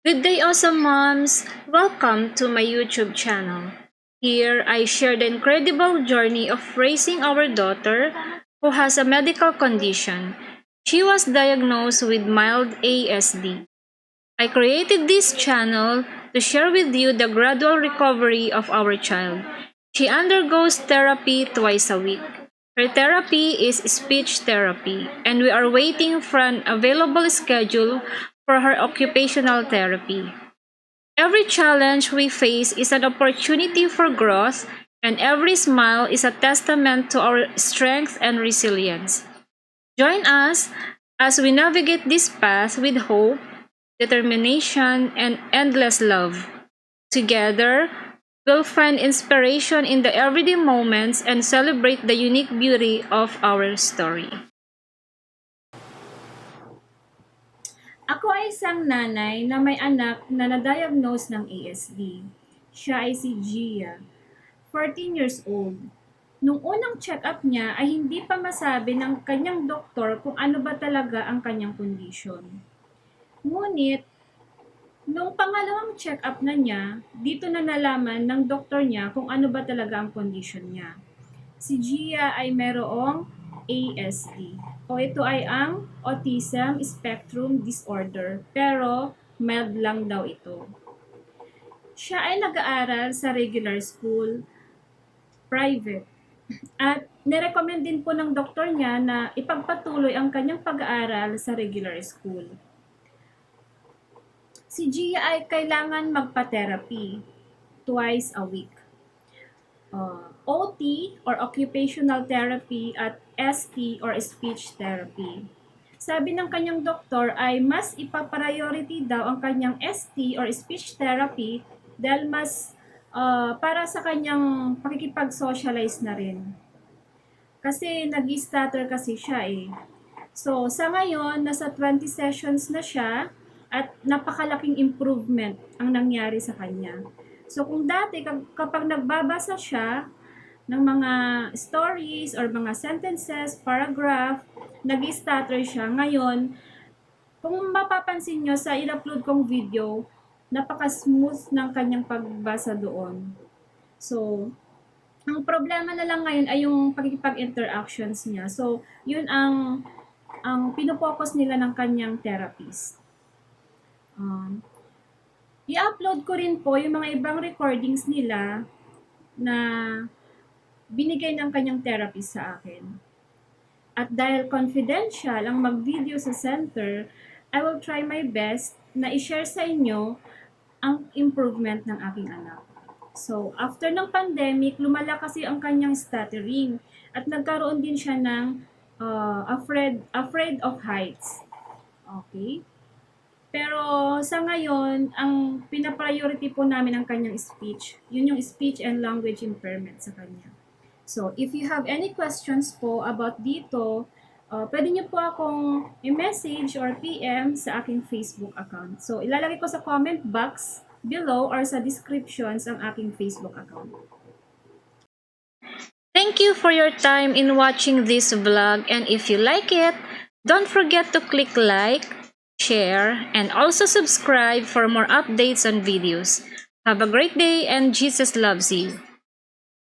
Good day, awesome moms! Welcome to my YouTube channel. Here, I share the incredible journey of raising our daughter who has a medical condition. She was diagnosed with mild ASD. I created this channel to share with you the gradual recovery of our child. She undergoes therapy twice a week. Her therapy is speech therapy, and we are waiting for an available schedule for her occupational therapy. Every challenge we face is an opportunity for growth, and every smile is a testament to our strength and resilience. Join us as we navigate this path with hope, determination, and endless love. Together, we'll find inspiration in the everyday moments and celebrate the unique beauty of our story. Ako ay isang nanay na may anak na na-diagnose ng ASD. Siya ay si Gia, 14 years old. Nung unang check-up niya ay hindi pa masabi ng kanyang doktor kung ano ba talaga ang kanyang kondisyon. Ngunit, nung pangalawang check-up na niya, dito na nalaman ng doktor niya kung ano ba talaga ang kondisyon niya. Si Gia ay merong ASD o ito ay ang Autism Spectrum Disorder pero mild lang daw ito. Siya ay nag-aaral sa regular school, private, at nirecommend din po ng doktor niya na ipagpatuloy ang kanyang pag-aaral sa regular school. Si Gia ay kailangan magpa-therapy twice a week. OT or occupational therapy at ST or speech therapy. Sabi ng kanyang doktor ay mas ipapriority daw ang kanyang ST or speech therapy dahil mas para sa kanyang pakikipag-socialize na rin. Kasi nag-stutter kasi siya eh. So sa ngayon, nasa 20 sessions na siya at napakalaking improvement ang nangyari sa kanya. So kung dati kapag nagbabasa siya ng mga stories or mga sentences, paragraph, nag-stutter siya. Ngayon, kung mapapansin nyo sa in-upload kong video, napaka-smooth ng kanyang pagbasa doon. So, ang problema na lang ngayon ay yung pakikipag-interactions niya. So, yun ang pinopokus nila ng kanyang therapist. I-upload ko rin po yung mga ibang recordings nila na binigay ng kanyang therapist sa akin. At dahil confidential ang mag-video sa center, I will try my best na i-share sa inyo ang improvement ng aking anak. So, after ng pandemic, lumala kasi ang kanyang stuttering at nagkaroon din siya ng afraid of heights. Okay? Pero sa ngayon, ang pina-priority po namin ang kanyang speech. Yun yung speech and language impairment sa kanya. So, if you have any questions po about dito, pwede niyo po akong i-message or PM sa aking Facebook account. So, ilalagay ko sa comment box below or sa descriptions ang aking Facebook account. Thank you for your time in watching this vlog, and if you like it, don't forget to click like, share, and also subscribe for more updates on videos. Have a great day and Jesus loves you.